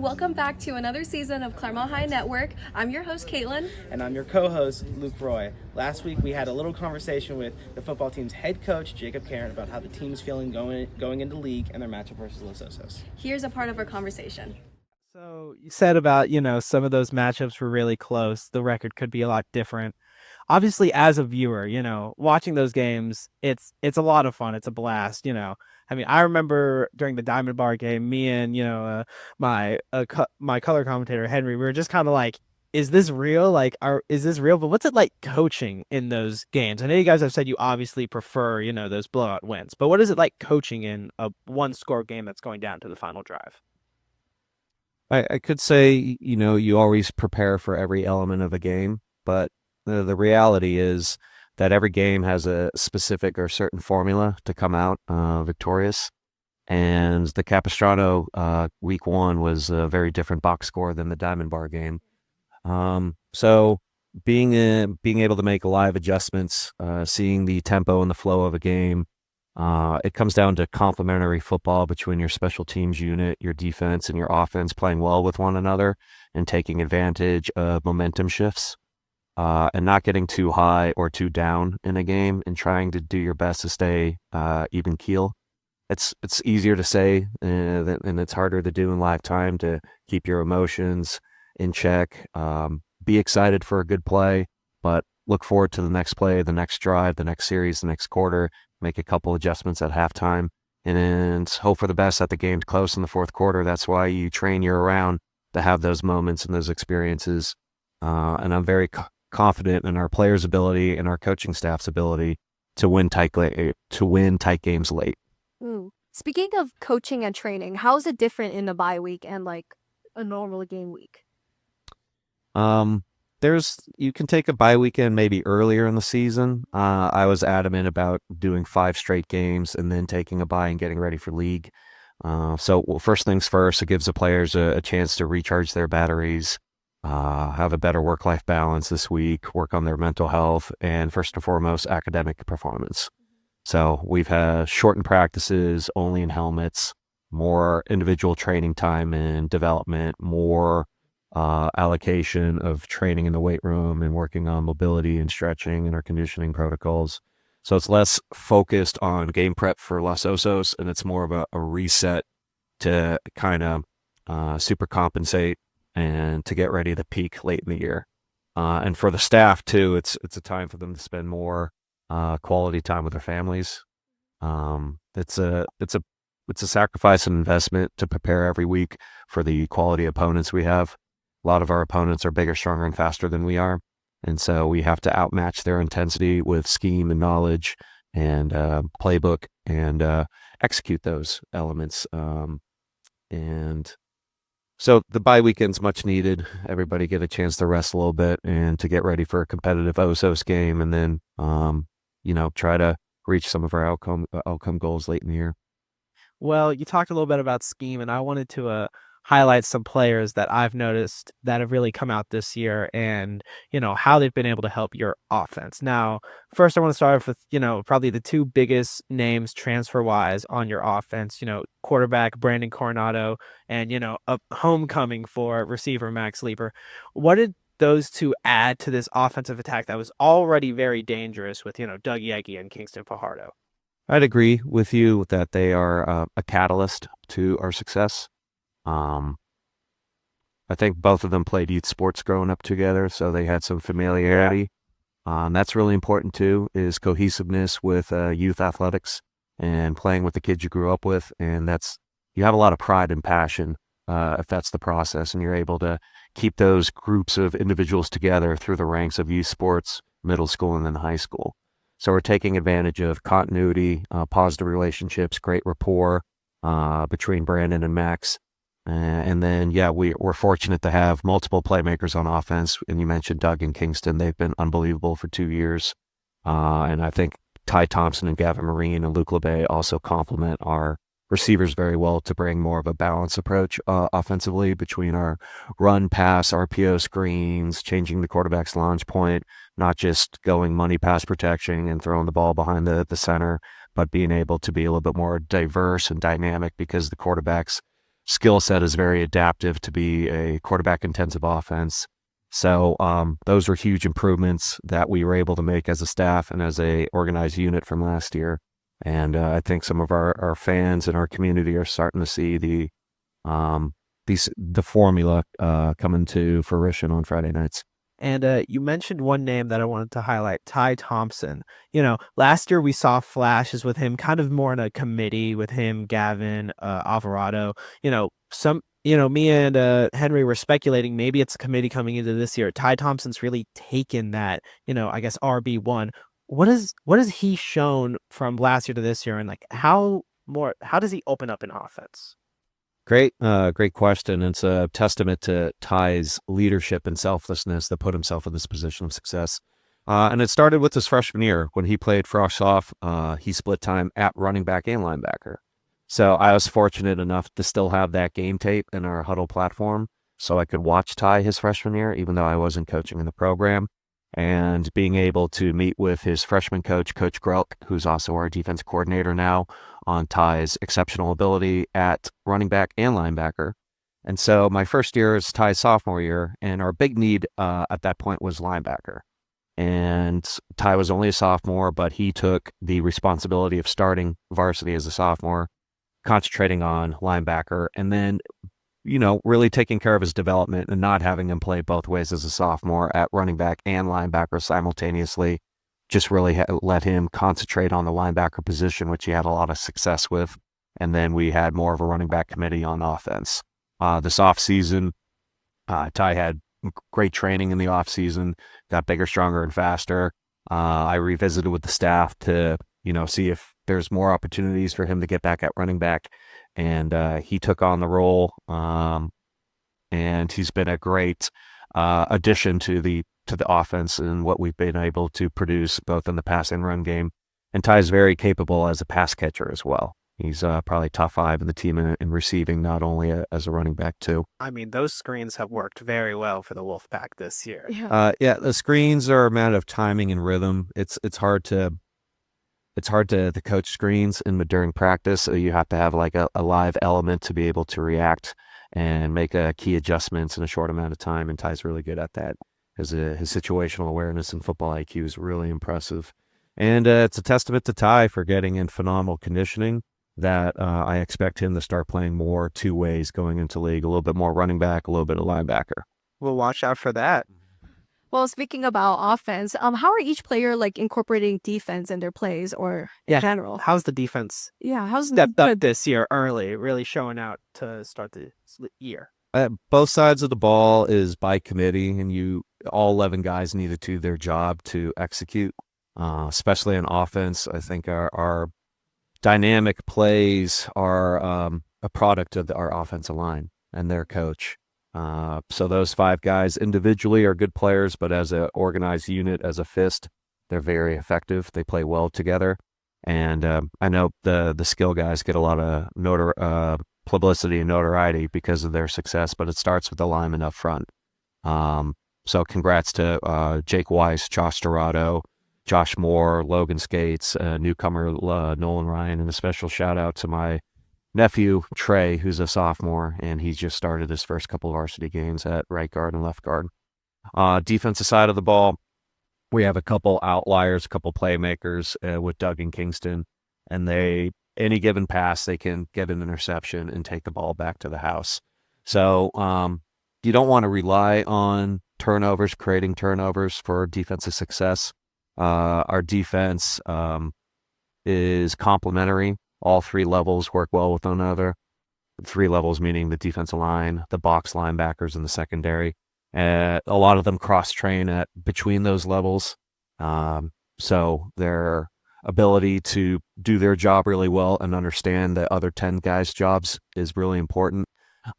welcome back to another season of Claremont High Network. I'm your host, Kaitlyn. And I'm your co-host, Luke Roy. Last week, we had a little conversation with the football team's head coach, Jake Caron, about how the team's feeling going into league and their matchup versus Los Osos. Here's a part of our conversation. So you said about, some of those matchups were really close. The record could be a lot different. Obviously, as a viewer, watching those games, it's a lot of fun. It's a blast, I mean, I remember during the Diamond Bar game, me and, my color commentator, Henry, we were just kind of like, is this real? Like, is this real? But what's it like coaching in those games? I know you guys have said you obviously prefer, those blowout wins, but what is it like coaching in a one-score game that's going down to the final drive? I could say, you always prepare for every element of a game, but the reality is that every game has a specific or certain formula to come out victorious. And the Capistrano week one was a very different box score than the Diamond Bar game. So being able to make live adjustments, seeing the tempo and the flow of a game, it comes down to complementary football between your special teams unit, your defense, and your offense playing well with one another and taking advantage of momentum shifts. And not getting too high or too down in a game and trying to do your best to stay even keel. It's easier to say and it's harder to do in live time to keep your emotions in check. Be excited for a good play, but look forward to the next play, the next drive, the next series, the next quarter, make a couple adjustments at halftime, and hope for the best that the game's close in the fourth quarter. That's why you train year-round to have those moments and those experiences. And I'm very confident in our players' ability and our coaching staff's ability to win tight games late. Speaking of coaching and training, how is it different in a bye week and like a normal game week? You can take a bye weekend maybe earlier in the season. I was adamant about doing 5 straight games and then taking a bye and getting ready for league. First things first, it gives the players a chance to recharge their batteries, have a better work-life balance this week, work on their mental health, and first and foremost, academic performance. So we've had shortened practices, only in helmets, more individual training time and development, more allocation of training in the weight room and working on mobility and stretching and our conditioning protocols. So it's less focused on game prep for Los Osos, and it's more of a reset to kind of super compensate and to get ready to peak late in the year. And for the staff too, it's a time for them to spend more quality time with their families. It's a sacrifice and investment to prepare every week for the quality opponents we have. A lot of our opponents are bigger, stronger, and faster than we are. And so we have to outmatch their intensity with scheme and knowledge and playbook and execute those elements. And so the bye weekend's much needed. Everybody get a chance to rest a little bit and to get ready for a competitive Osos game, and then try to reach some of our outcome goals late in the year. Well, you talked a little bit about scheme, and I wanted to highlight some players that I've noticed that have really come out this year and, how they've been able to help your offense. Now, first I want to start off with, probably the 2 biggest names transfer-wise on your offense, quarterback Brandon Coronado and, a homecoming for receiver Max Leeper. What did those 2 add to this offensive attack that was already very dangerous with, Doug Yegi and Kingston Fajardo? I'd agree with you that they are a catalyst to our success. I think both of them played youth sports growing up together, so they had some familiarity. That's really important too, is cohesiveness with youth athletics and playing with the kids you grew up with. And you have a lot of pride and passion if that's the process, and you're able to keep those groups of individuals together through the ranks of youth sports, middle school, and then high school. So we're taking advantage of continuity, positive relationships, great rapport between Brandon and Max. And then, we're fortunate to have multiple playmakers on offense. And you mentioned Doug and Kingston. They've been unbelievable for 2 years. And I think Ty Thompson and Gavin Marine and Luke LeBay also complement our receivers very well to bring more of a balanced approach offensively between our run, pass, RPO screens, changing the quarterback's launch point, not just going money pass protection and throwing the ball behind the center, but being able to be a little bit more diverse and dynamic because the quarterbacks skill set is very adaptive to be a quarterback intensive offense. So those were huge improvements that we were able to make as a staff and as a organized unit from last year. And I think some of our fans and our community are starting to see the formula coming to fruition on Friday nights. And you mentioned one name that I wanted to highlight, Ty Thompson. Last year we saw flashes with him, kind of more in a committee with him, Gavin, Alvarado. Me and Henry were speculating maybe it's a committee coming into this year. Ty Thompson's really taken that, I guess RB1. What has he shown from last year to this year, and like how does he open up an offense? Great question. It's a testament to Ty's leadership and selflessness that put himself in this position of success. And it started with his freshman year when he played for us off. He split time at running back and linebacker. So I was fortunate enough to still have that game tape in our huddle platform, so I could watch Ty his freshman year, even though I wasn't coaching in the program. And being able to meet with his freshman coach, Coach Grelk, who's also our defense coordinator now, on Ty's exceptional ability at running back and linebacker. And so my first year is Ty's sophomore year, and our big need at that point was linebacker. And Ty was only a sophomore, but he took the responsibility of starting varsity as a sophomore, concentrating on linebacker, and then really taking care of his development and not having him play both ways as a sophomore at running back and linebacker simultaneously. Just really let him concentrate on the linebacker position, which he had a lot of success with. And then we had more of a running back committee on offense. This offseason, Ty had great training in the offseason, got bigger, stronger, and faster. I revisited with the staff to, see if there's more opportunities for him to get back at running back. And he took on the role, and he's been a great addition to the offense and what we've been able to produce both in the pass and run game. And Ty's very capable as a pass catcher as well. He's probably top 5 in the team in receiving, not only as a running back too. I mean, those screens have worked very well for the Wolfpack this year. Yeah. The screens are a matter of timing and rhythm. It's hard to coach screens during practice. So you have to have like a live element to be able to react and make key adjustments in a short amount of time. And Ty's really good at that. His situational awareness and football IQ is really impressive. And it's a testament to Ty for getting in phenomenal conditioning that I expect him to start playing more 2 ways going into league, a little bit more running back, a little bit of linebacker. We'll watch out for that. Well, speaking about offense, how are each player like incorporating defense in their plays or in general? How's the defense How's stepped up this year early, really showing out to start the year? Both sides of the ball is by committee, and all 11 guys need to do their job to execute, especially on offense. I think our dynamic plays are a product of our offensive line and their coach. So those 5 guys individually are good players, but as an organized unit, as a fist, they're very effective. They play well together. And I know the skill guys get a lot of publicity and notoriety because of their success, but it starts with the linemen up front. So congrats to Jake Weiss, Josh Dorado, Josh Moore, Logan Skates, newcomer Nolan Ryan, and a special shout out to my nephew Trey, who's a sophomore, and he's just started his first couple of varsity games at right guard and left guard. Defensive side of the ball, we have a couple outliers, a couple playmakers with Doug and Kingston, and any given pass, they can get an interception and take the ball back to the house. So you don't want to rely on turnovers, creating turnovers for defensive success. Our defense is complementary. All 3 levels work well with one another. 3 levels meaning the defensive line, the box linebackers, and the secondary. A lot of them cross-train between those levels. So their ability to do their job really well and understand the other 10 guys' jobs is really important,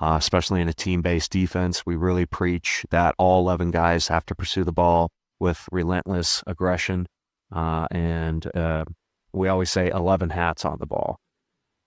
especially in a team-based defense. We really preach that all 11 guys have to pursue the ball with relentless aggression. And we always say 11 hats on the ball.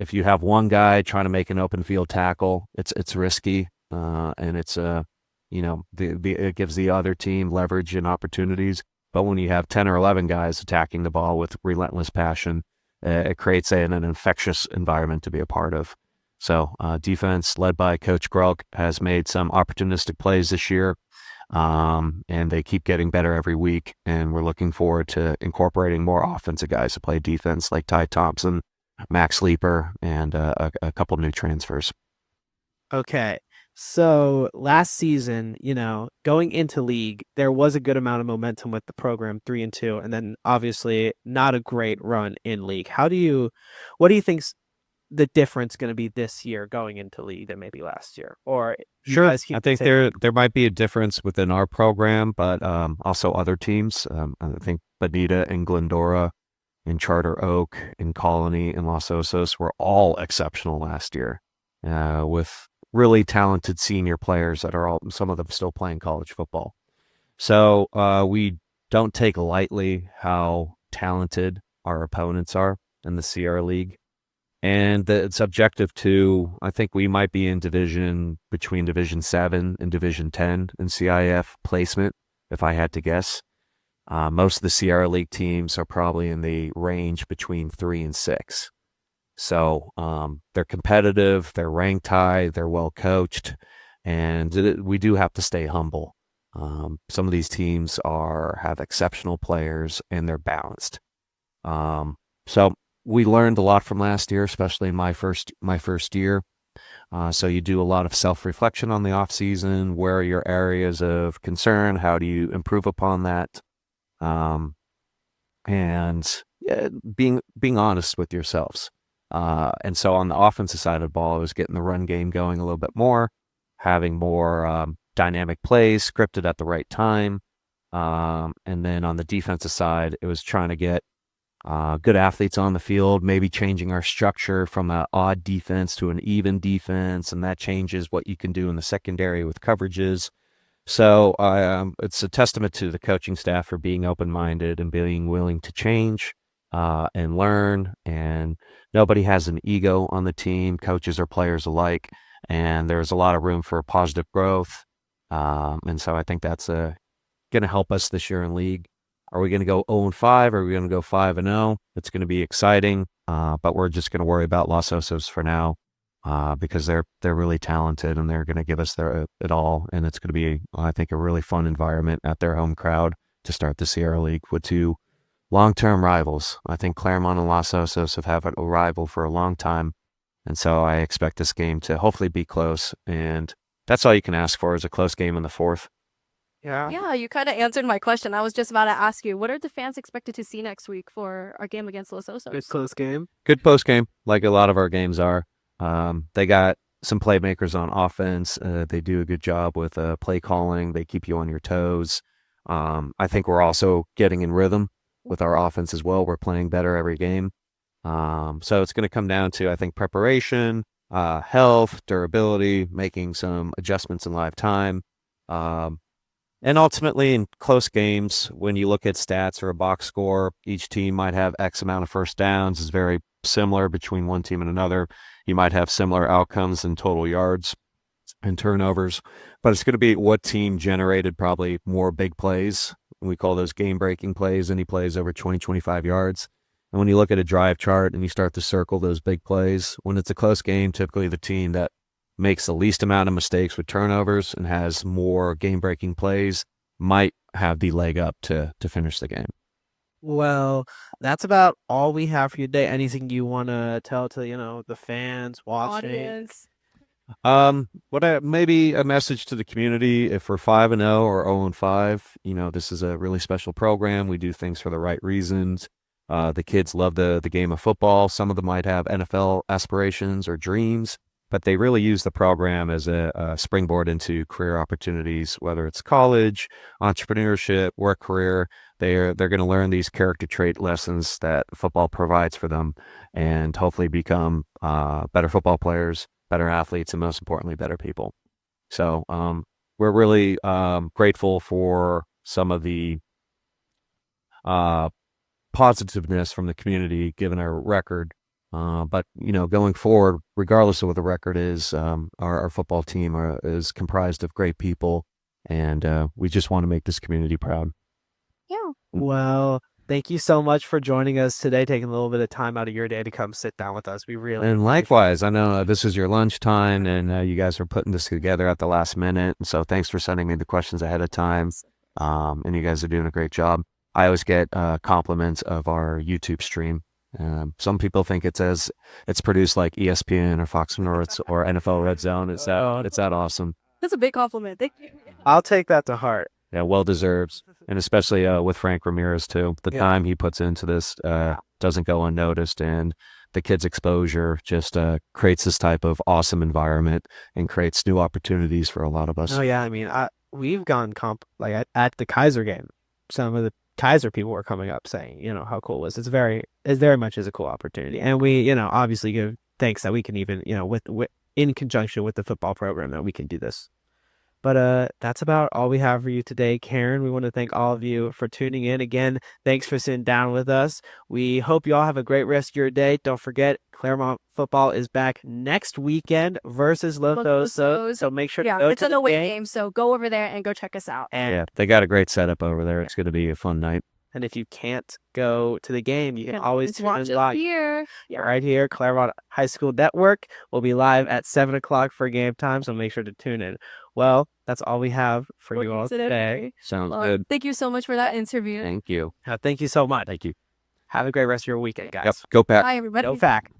If you have one guy trying to make an open field tackle, it's risky, and it's it gives the other team leverage and opportunities. But when you have 10 or 11 guys attacking the ball with relentless passion, it creates an infectious environment to be a part of. So defense led by Coach Grelk has made some opportunistic plays this year, and they keep getting better every week. And we're looking forward to incorporating more offensive guys to play defense like Ty Thompson, Max Leeper, and a couple new transfers. Okay. So last season, going into league, there was a good amount of momentum with the program 3-2, and then obviously not a great run in league. What do you think's the difference going to be this year going into league than maybe last year? Or you Sure, guys keep I the think same- there might be a difference within our program, but also other teams. I think Bonita and Glendora and Charter Oak and Colony and Los Osos were all exceptional last year, with really talented senior players that are some of them still playing college football. So we don't take lightly how talented our opponents are in the CR League. And it's objective to, I think we might be in between Division 7 and Division 10 in CIF placement, if I had to guess. Most of the CR League teams are probably in the range between 3 and 6. So they're competitive, they're ranked high, they're well coached, and we do have to stay humble. Some of these teams have exceptional players, and they're balanced. So we learned a lot from last year, especially in my first year. So you do a lot of self-reflection on the off season. Where are your areas of concern? How do you improve upon that? And being honest with yourselves. And so on the offensive side of the ball, it was getting the run game going a little bit more, having more dynamic plays scripted at the right time. And then on the defensive side, it was trying to get good athletes on the field, maybe changing our structure from an odd defense to an even defense, and that changes what you can do in the secondary with coverages. So it's a testament to the coaching staff for being open-minded and being willing to change and learn. And nobody has an ego on the team, coaches or players alike, and there's a lot of room for positive growth. And so I think that's going to help us this year in league. Are we going to go 0-5? Or are we going to go 5-0? It's going to be exciting, but we're just going to worry about Los Osos for now because they're really talented and they're going to give us it all. And it's going to be, I think, a really fun environment at their home crowd to start the Sierra League with two long-term rivals. I think Claremont and Los Osos have had a rival for a long time, and so I expect this game to hopefully be close. And that's all you can ask for is a close game in the fourth. Yeah, you kind of answered my question. I was just about to ask you, what are the fans expected to see next week for our game against Los Osos? Good close game. Good post game, like a lot of our games are. They got some playmakers on offense. They do a good job with play calling. They keep you on your toes. I think we're also getting in rhythm with our offense as well. We're playing better every game. So it's going to come down to, I think, preparation, health, durability, making some adjustments in live time. And ultimately, in close games, when you look at stats or a box score, each team might have X amount of first downs. It's very similar between one team and another. You might have similar outcomes in total yards and turnovers, but it's going to be what team generated probably more big plays. We call those game-breaking plays, any plays over 20, 25 yards. And when you look at a drive chart and you start to circle those big plays, when it's a close game, typically the team that makes the least amount of mistakes with turnovers and has more game-breaking plays might have the leg up to finish the game. Well, that's about all we have for you today. Anything you want to tell to, the fans watching? Audience. Maybe a message to the community: if we're 5-0 or 0-5, this is a really special program. We do things for the right reasons. The kids love the game of football. Some of them might have NFL aspirations or dreams, but they really use the program as a springboard into career opportunities, whether it's college, entrepreneurship, work career. They're going to learn these character trait lessons that football provides for them and hopefully become better football players, better athletes, and most importantly, better people. So we're really grateful for some of the positiveness from the community given our record. But going forward, regardless of what the record is, our football team is comprised of great people, and we just want to make this community proud. Yeah. Well, thank you so much for joining us today, taking a little bit of time out of your day to come sit down with us. We really And likewise, I know this is your lunchtime, and you guys are putting this together at the last minute. So thanks for sending me the questions ahead of time. And you guys are doing a great job. I always get compliments of our YouTube stream. Some people think it's produced like ESPN or Fox Sports or NFL Red Zone. It's that awesome. That's a big compliment. Thank you. I'll take that to heart. Yeah, well deserved, and especially with Frank Ramirez too. The time he puts into this doesn't go unnoticed, and the kid's exposure just creates this type of awesome environment and creates new opportunities for a lot of us. Oh yeah, I mean, we've gone at the Kaiser game. Some of the Kaiser people were coming up saying, how cool it was. It very much is a cool opportunity, and we, obviously give thanks that we can even, with in conjunction with the football program that we can do this. But that's about all we have for you today, Caron. We want to thank all of you for tuning in. Again, thanks for sitting down with us. We hope you all have a great rest of your day. Don't forget, Claremont football is back next weekend versus Lothos. So make sure to go it's to an the away game. game, so go over there and go check us out. And, Yeah, they got a great setup over there. It's going to be a fun night. and if you can't go to the game, you can Yeah, always just tune watch in us live. here. Yeah, right here, Claremont High School Network. We'll be live at 7 o'clock for game time, so make sure to tune in. Well, that's all we have for you all today. Sounds Well, good. thank you so much for that interview. Thank you. Thank you so much. Thank you. Have a great rest of your weekend, guys. Yep. Go Pack. Bye, everybody. Go Fact.